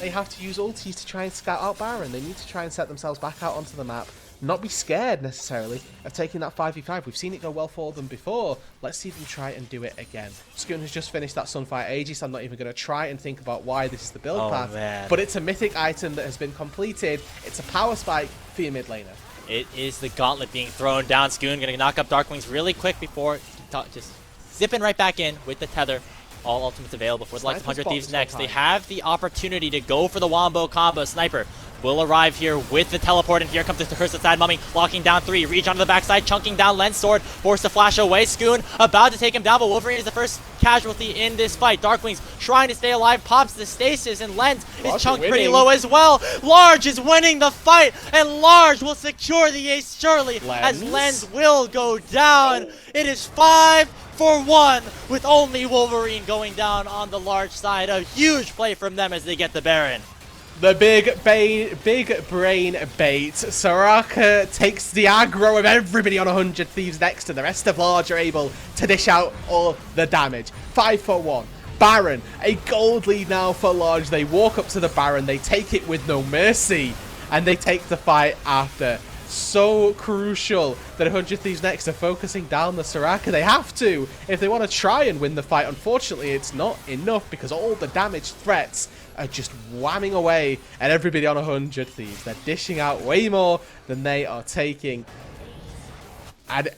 have to use ultis to try and scout out Baron. They need to try and set themselves back out onto the map. Not be scared necessarily of taking that 5v5. We've seen it go well for them before. Let's see them try and do it again. Scoon has just finished that Sunfire Aegis. I'm not even going to try and think about why this is the build path. Man. But it's a mythic item that has been completed. It's a power spike for your mid laner. It is the gauntlet being thrown down. Scoon going to knock up Darkwings really quick before just zipping right back in with the tether. All ultimates available for the likes of 100 Thieves Next. They have the opportunity to go for the Wombo combo. Sniper will arrive here with the teleport, and here comes the Curse of Sad Mummy, locking down 3. Reach onto the backside, chunking down Len's sword, forced to flash away. Scoon about to take him down, but Wolverine is the first casualty in this fight. Darkwings trying to stay alive, pops the stasis, and Lens is chunked pretty low as well. Large is winning the fight, and Large will secure the ace surely, as Lens will go down. It is 5-for-1 with only Wolverine going down on the Large side. A huge play from them as they get the Baron. The big brain bait. Soraka takes the aggro of everybody on 100 Thieves Next, and the rest of Large are able to dish out all the damage. 5-for-1. Baron, a gold lead now for Large. They walk up to the Baron, they take it with no mercy, and they take the fight after. So crucial that 100 Thieves Next are focusing down the Soraka. They have to if they want to try and win the fight. Unfortunately, it's not enough because all the damage threats are just whamming away at everybody on 100 Thieves. They're dishing out way more than they are taking. And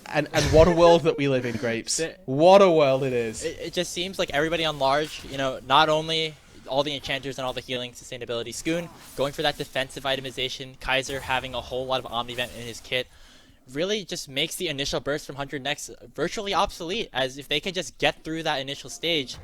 what a world that we live in, Grapes. What a world it is. It just seems like everybody on Large, you know, not only all the enchanters and all the healing sustainability, Scoon going for that defensive itemization, Kaiser having a whole lot of Omnivent in his kit, really just makes the initial burst from 100 Next virtually obsolete, as if they can just get through that initial stage,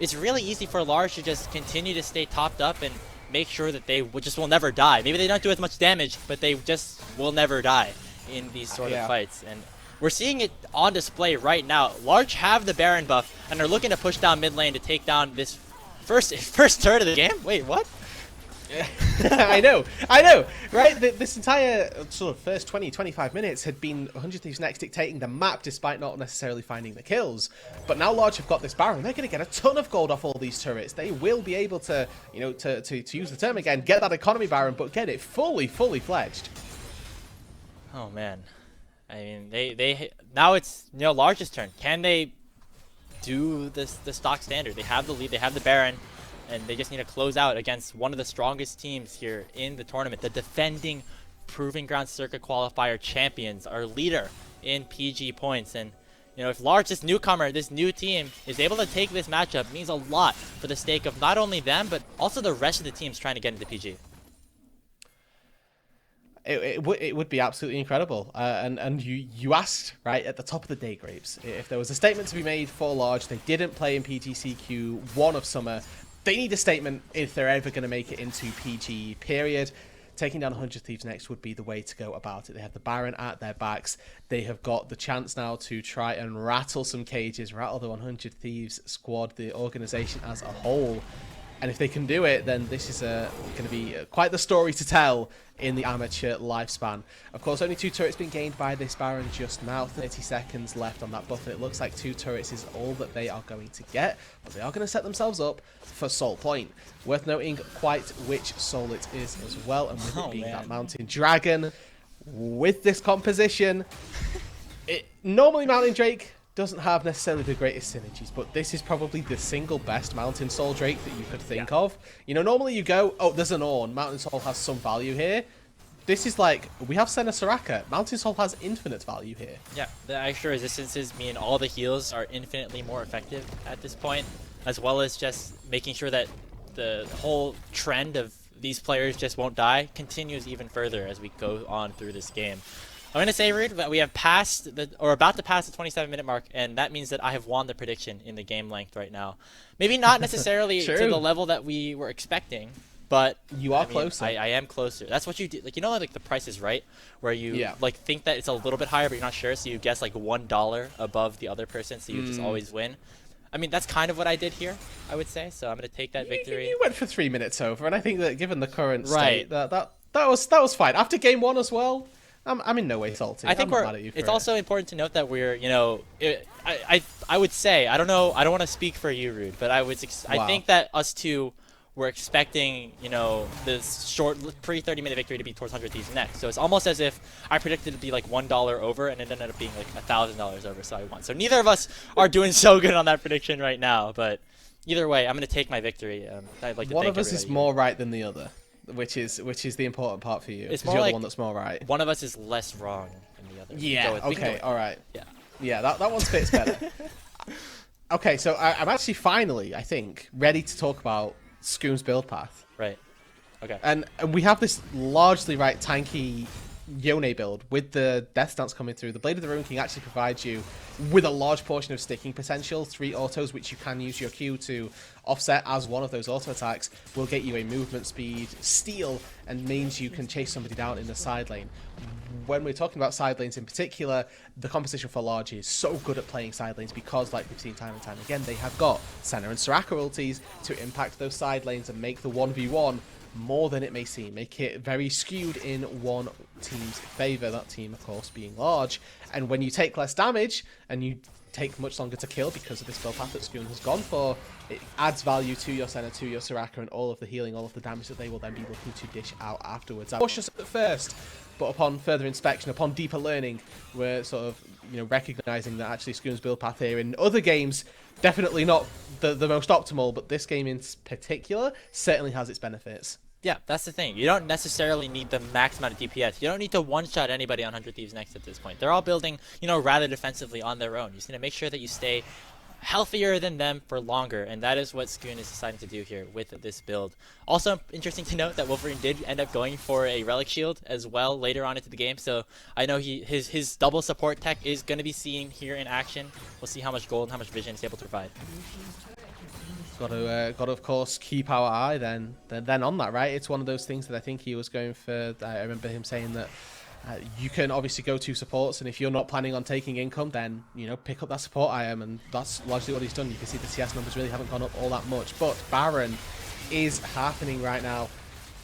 it's really easy for Large to just continue to stay topped up and make sure that they just will never die. Maybe they don't do as much damage, but they just will never die in these sort of fights. And we're seeing it on display right now. Large have the Baron buff and are looking to push down mid lane to take down this first turret of the game. Wait, what? I know, right? This entire sort of first 20-25 minutes had been 100 Thieves Next dictating the map despite not necessarily finding the kills. But now Large have got this Baron, they're going to get a ton of gold off all these turrets. They will be able to, you know, to use the term again, get that economy Baron, but get it fully fledged. Oh man. I mean, they now it's Large's turn. Can they do the stock standard? They have the lead, they have the Baron, and they just need to close out against one of the strongest teams here in the tournament, the defending Proving Ground Circuit Qualifier champions, our leader in PG points. And if Large, this newcomer, this new team, is able to take this matchup, it means a lot for the stake of not only them, but also the rest of the teams trying to get into PG. It would be absolutely incredible. And you asked, right, at the top of the day, Grapes, if there was a statement to be made for Large. They didn't play in PGCQ1 of summer. They need a statement if they're ever going to make it into PG, period. Taking down 100 Thieves next would be the way to go about it. They have the Baron at their backs. They have got the chance now to try and rattle some cages, rattle the 100 Thieves squad, the organization as a whole. And if they can do it, then this is going to be quite the story to tell in the amateur lifespan. Of course, only 2 turrets been gained by this Baron just now. 30 seconds left on that buff, and it looks like 2 turrets is all that they are going to get. But they are going to set themselves up for Soul Point. Worth noting quite which soul it is as well, and with it being that Mountain Dragon. With this composition, normally Mountain Drake doesn't have necessarily the greatest synergies, but this is probably the single best Mountain Soul Drake that you could think of. Normally you go, oh, there's an Ornn. Mountain Soul has some value here. This is like, we have Senna Soraka. Mountain Soul has infinite value here. Yeah, the extra resistances mean all the heals are infinitely more effective at this point, as well as just making sure that the whole trend of these players just won't die continues even further as we go on through this game. I'm going to say, Rude, that we have passed about to pass the 27-minute mark, and that means that I have won the prediction in the game length right now. Maybe not necessarily to the level that we were expecting, but you are closer. I am closer. That's what you do. Like, like the Price is Right, where you like think that it's a little bit higher, but you're not sure, so you guess like $1 above the other person, so you just always win. I mean, that's kind of what I did here, I would say. So I'm going to take that victory. You went for 3 minutes over, and I think that given the current state, that was fine. After game 1 as well. I'm in no way salty. I think it's also important to note that we're, I would say, I don't know, I don't want to speak for you, Rude, but I think that us two were expecting, this short pre-30-minute victory to be towards 100 Thieves next. So it's almost as if I predicted it to be like $1 over, and it ended up being like $1,000 over, so I won. So neither of us are doing so good on that prediction right now, but either way, I'm going to take my victory. I'd like to one of us is more right than the other. Which is the important part for you. It's more you're the one that's more right. One of us is less wrong than the other. Yeah. Okay. All right. Yeah. That one fits better. Okay. So I'm actually finally, I think, ready to talk about Scoom's build path. Right. Okay. And we have this largely tanky Yone build with the Death Stance coming through. The Blade of the Ruin King actually provides you with a large portion of sticking potential. 3 autos, which you can use your Q to offset as one of those auto attacks, will get you a movement speed steal and means you can chase somebody down in the side lane. When we're talking about side lanes in particular, the composition for Large is so good at playing side lanes because, like we've seen time and time again, they have got Senna and Soraka ultis to impact those side lanes and make the 1v1 more than it may seem, make it very skewed in one team's favor, that team of course being Large. And when you take less damage and you take much longer to kill because of this build path that Scoom has gone for, it adds value to your Senna, to your Soraka, and all of the healing, all of the damage that they will then be looking to dish out afterwards. I'm cautious at first, but upon further inspection, upon deeper learning, we're sort of recognizing that actually Scoom's build path here in other games definitely not the most optimal, but this game in particular certainly has its benefits. Yeah, that's the thing. You don't necessarily need the max amount of DPS. You don't need to one-shot anybody on 100 Thieves next at this point. They're all building, rather defensively on their own. You just need to make sure that you stay healthier than them for longer, and that is what Scoon is deciding to do here with this build. Also, interesting to note that Wolverine did end up going for a Relic Shield as well later on into the game, so I know his double support tech is going to be seen here in action. We'll see how much gold and how much vision he's able to provide. Got to of course keep our eye then on that, right? It's one of those things that I think he was going for. I remember him saying that you can obviously go to supports, and if you're not planning on taking income, then pick up that support item, and that's largely what he's done. You can see the CS numbers really haven't gone up all that much, but Baron is happening right now.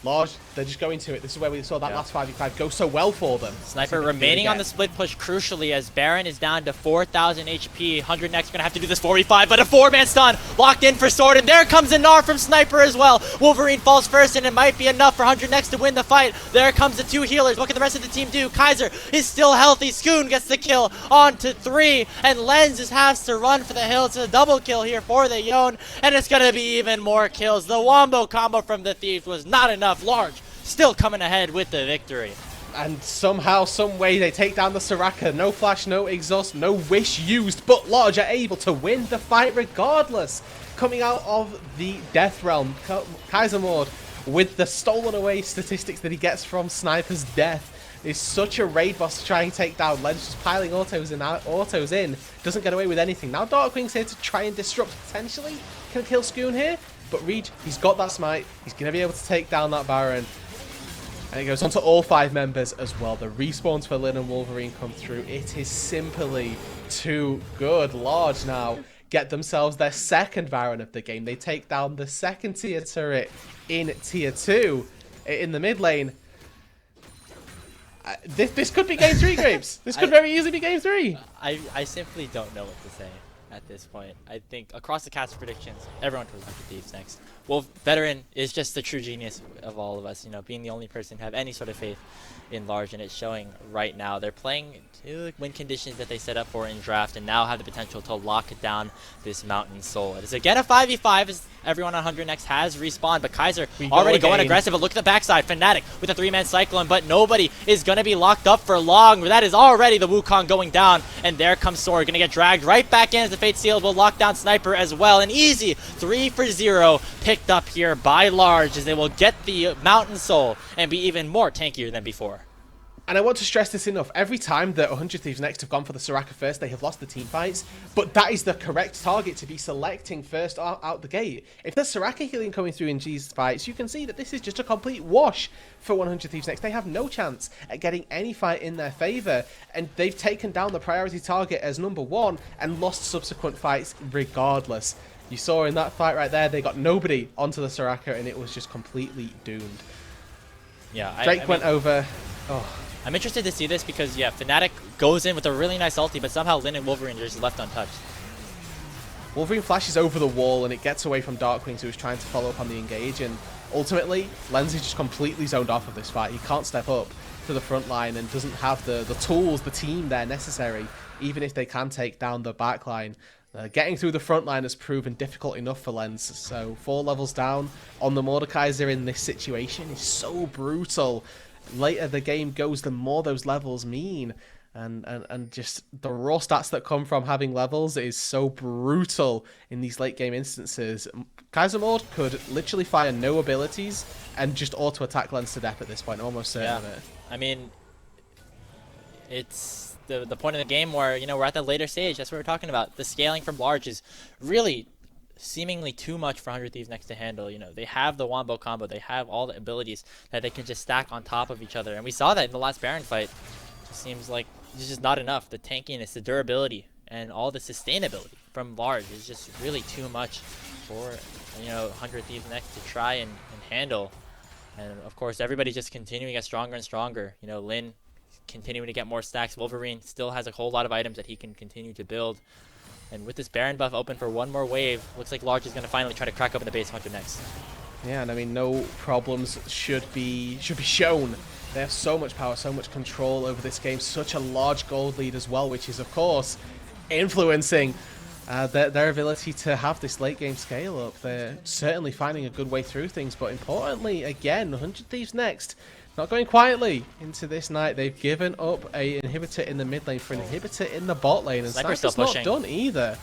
Large, they're just going to it. This is where we saw that last 5v5 go so well for them. Sniper remaining on the split push crucially as Baron is down to 4,000 HP. 100 next going to have to do this 4v5, but a 4-man stun locked in for Sword, and there comes a Gnar from Sniper as well. Wolverine falls first, and it might be enough for 100 next to win the fight. There comes the 2 healers. What can the rest of the team do? Kaiser is still healthy. Skoon gets the kill on to 3, and Lens just has to run for the hill. It's a double kill here for the Yone, and it's going to be even more kills. The Wombo combo from the Thieves was not enough. Large still coming ahead with the victory. And somehow, some way, they take down the Soraka. No flash, no exhaust, no wish used, but Large are able to win the fight regardless. Coming out of the Death Realm, Kaiser Mord, with the stolen away statistics that he gets from Sniper's death, is such a raid boss to try and take down. Lens just piling autos in, doesn't get away with anything. Now Darkwing's here to try and disrupt, potentially can kill Skoon here, but Reed, he's got that smite, he's going to be able to take down that Baron. And it goes on to all 5 members as well. The respawns for Lin and Wolverine come through. It is simply too good. Large now get themselves their 2nd Baron of the game. They take down the 2nd tier turret in tier 2 in the mid lane. This could be game 3, Grapes. This could very easily be game 3. I simply don't know what to say at this point. I think across the cast predictions, everyone chose Hunter Thieves next. Well, Veteran is just the true genius of all of us, you know, being the only person to have any sort of faith in Large, and it's showing right now. They're playing 2 win conditions that they set up for in draft, and now have the potential to lock down this Mountain Soul. It is again a 5v5 as everyone on 100 next has respawned, but Kaiser already going aggressive. But look at the backside, Fnatic with a 3-man Cyclone, but nobody is going to be locked up for long. That is already the Wukong going down, and there comes Sword, going to get dragged right back in as the Fate Sealed will lock down Sniper as well. An easy 3-for-0 picked up here by Large as they will get the Mountain Soul and be even more tankier than before. And I want to stress this enough. Every time that 100 Thieves Next have gone for the Soraka first, they have lost the team fights. But that is the correct target to be selecting first out the gate. If there's Soraka healing coming through in G's fights, you can see that this is just a complete wash for 100 Thieves Next. They have no chance at getting any fight in their favor. And they've taken down the priority target as number 1 and lost subsequent fights regardless. You saw in that fight right there, they got nobody onto the Soraka and it was just completely doomed. Yeah, Drake went over. Oh. I'm interested to see this because, yeah, Fnatic goes in with a really nice ulti, but somehow Lin and Wolverine are just left untouched. Wolverine flashes over the wall and it gets away from Darkwing, who was trying to follow up on the engage, and ultimately, Lens is just completely zoned off of this fight. He can't step up to the front line and doesn't have the tools, the team there necessary, even if they can take down the back line. Getting through the front line has proven difficult enough for Lens, so 4 levels down on the Mordekaiser in this situation is so brutal. Later the game goes, the more those levels mean, and just the raw stats that come from having levels is so brutal in these late game instances. Kaiser Mord could literally fire no abilities and just auto attack Lens to death at this point, almost certain of it. I mean, it's the point of the game where, you know, we're at the later stage. That's what we're talking about. The scaling from Large is really seemingly too much for 100 Thieves Next to handle. You know, they have the Wombo combo, they have all the abilities that they can just stack on top of each other, and we saw that in the last Baron fight. It just seems like it's just not enough. The tankiness, the durability, and all the sustainability from Large is just really too much for, you know, 100 Thieves Next to try and handle. And of course, everybody just continuing to get stronger and stronger. You know, Lin continuing to get more stacks. Wolverine still has a whole lot of items that he can continue to build. And with this Baron buff open for one more wave, looks like Large is going to finally try to crack open the base 100 next. Yeah, and I mean, no problems should be shown. They have so much power, so much control over this game, such a large gold lead as well, which is, of course, influencing their ability to have this late game scale up. They're certainly finding a good way through things, but importantly, again, 100 Thieves Next, not going quietly into this night. They've given up an inhibitor in the mid lane for an inhibitor in the bot lane, and Sniper's Sniper's still not pushing. done either.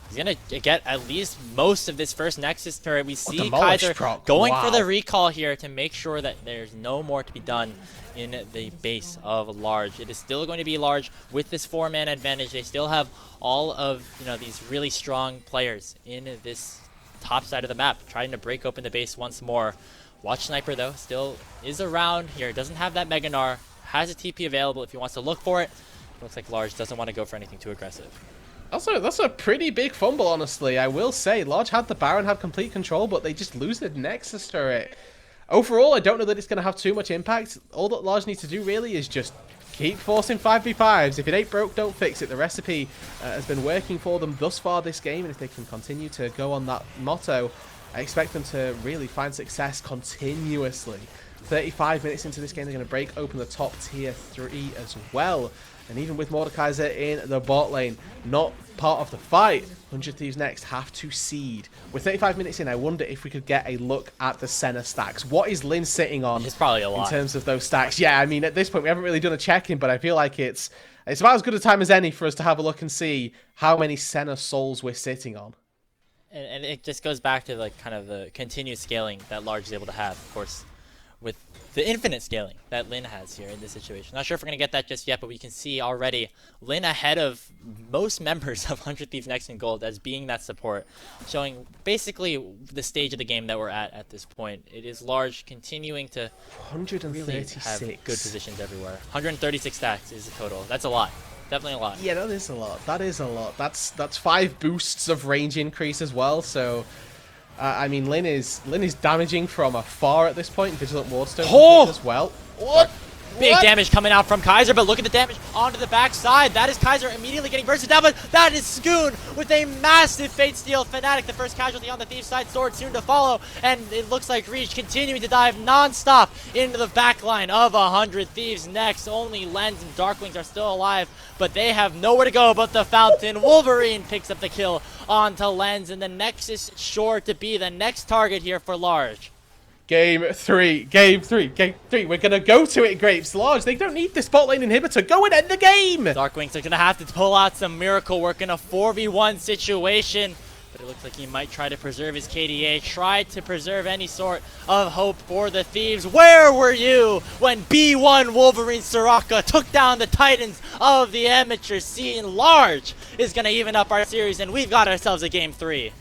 He's going to get at least most of this first Nexus turret. We see Demolish Kaiser proc. going Wow. for the recall here to make sure that there's no more to be done in the base of Large. It is still going to be Large with this 4-man advantage. They still have all of, you know, these really strong players in this top side of the map trying to break open the base once more. Watch Sniper, though, still is around here. Doesn't have that Mega Gnar. Has a TP available if he wants to look for it. Looks like Large doesn't want to go for anything too aggressive. Also, that's a pretty big fumble, honestly. I will say, Large had the Baron, had complete control, but they just lose the Nexus turret. overall, I don't know that it's going to have too much impact. All that Large needs to do really is just keep forcing 5v5s. If it ain't broke, don't fix it. The recipe has been working for them thus far this game, and if they can continue to go on that motto, I expect them to really find success continuously. 35 minutes into this game, they're going to break open the top tier 3 as well. And even with Mordekaiser in the bot lane, not part of the fight, 100 Thieves next have to seed. With 35 minutes in, I wonder if we could get a look at the Senna stacks. What is Lin sitting on? It's probably a lot. In terms of those stacks. Yeah, I mean, at this point, we haven't really done a check-in, but I feel like it's about as good a time as any for us to have a look and see how many Senna souls we're sitting on. And it just goes back to like kind of the continued scaling that Large is able to have, of course, with the infinite scaling that Lin has here in this situation. Not sure if we're going to get that just yet, but we can see already Lin ahead of most members of 100 Thieves Next in Gold as being that support, showing basically the stage of the game that we're at this point. It is Large continuing to 136. Really have good positions everywhere. 136 stacks is the total. That's a lot. Definitely a lot. Yeah, that is a lot. That is a lot. That's 5 boosts of range increase as well, so... I mean, Lin is damaging from afar at this point. Vigilant Wardstone as well. What? Big damage coming out from Kaiser, but look at the damage onto the backside. That is Kaiser immediately getting bursted down, but that is Skoon with a massive Fate Steel. Fnatic, the first casualty on the Thieves side, Sword soon to follow, and it looks like Reach continuing to dive non-stop into the backline of 100 Thieves next. Only Lens and Darkwings are still alive, but they have nowhere to go but the Fountain. Wolverine picks up the kill onto Lens, and the Nexus sure to be the next target here for Large. Game 3. We're going to go to it, Grapes. Large, they don't need this bot lane inhibitor. Go and end the game! Darkwings are going to have to pull out some miracle work in a 4v1 situation. But it looks like he might try to preserve his KDA, try to preserve any sort of hope for the Thieves. Where were you when B1 Wolverine Soraka took down the Titans of the amateur scene? Large is going to even up our series, and we've got ourselves a Game 3.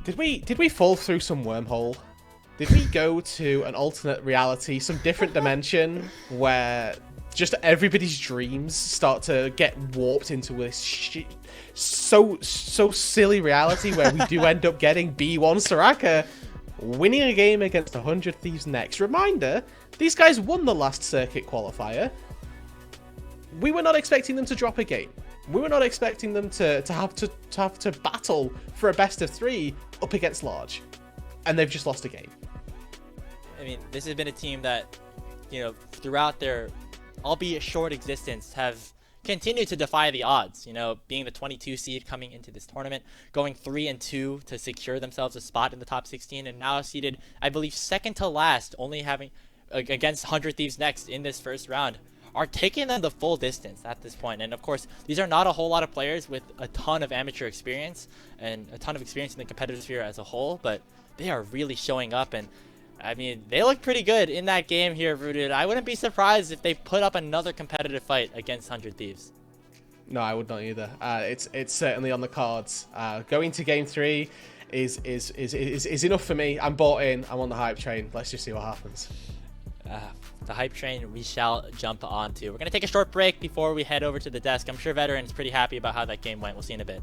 Did we fall through some wormhole? Did we go to an alternate reality, some different dimension where just everybody's dreams start to get warped into this so silly reality where we do end up getting B1 Soraka winning a game against 100 Thieves next? Reminder, these guys won the last circuit qualifier. We were not expecting them to drop a game. We were not expecting them to have to battle for a best of 3 up against Large, and they've just lost a game. I mean, this has been a team that, you know, throughout their, albeit short existence, have continued to defy the odds. You know, being the 22 seed coming into this tournament, going 3-2 to secure themselves a spot in the top 16, and now seeded, I believe, second to last, only having against 100 Thieves next in this first round, are taking them the full distance at this point. And of course, these are not a whole lot of players with a ton of amateur experience and a ton of experience in the competitive sphere as a whole, but they are really showing up. And I mean, they look pretty good in that game here, Rooted. I wouldn't be surprised if they put up another competitive fight against 100 Thieves. No, I would not either. It's certainly on the cards. Going to Game 3 is enough for me. I'm bought in. I'm on the hype train. Let's just see what happens. The hype train we shall jump onto. We're going to take a short break before we head over to the desk. I'm sure Veteran's pretty happy about how that game went. We'll see in a bit.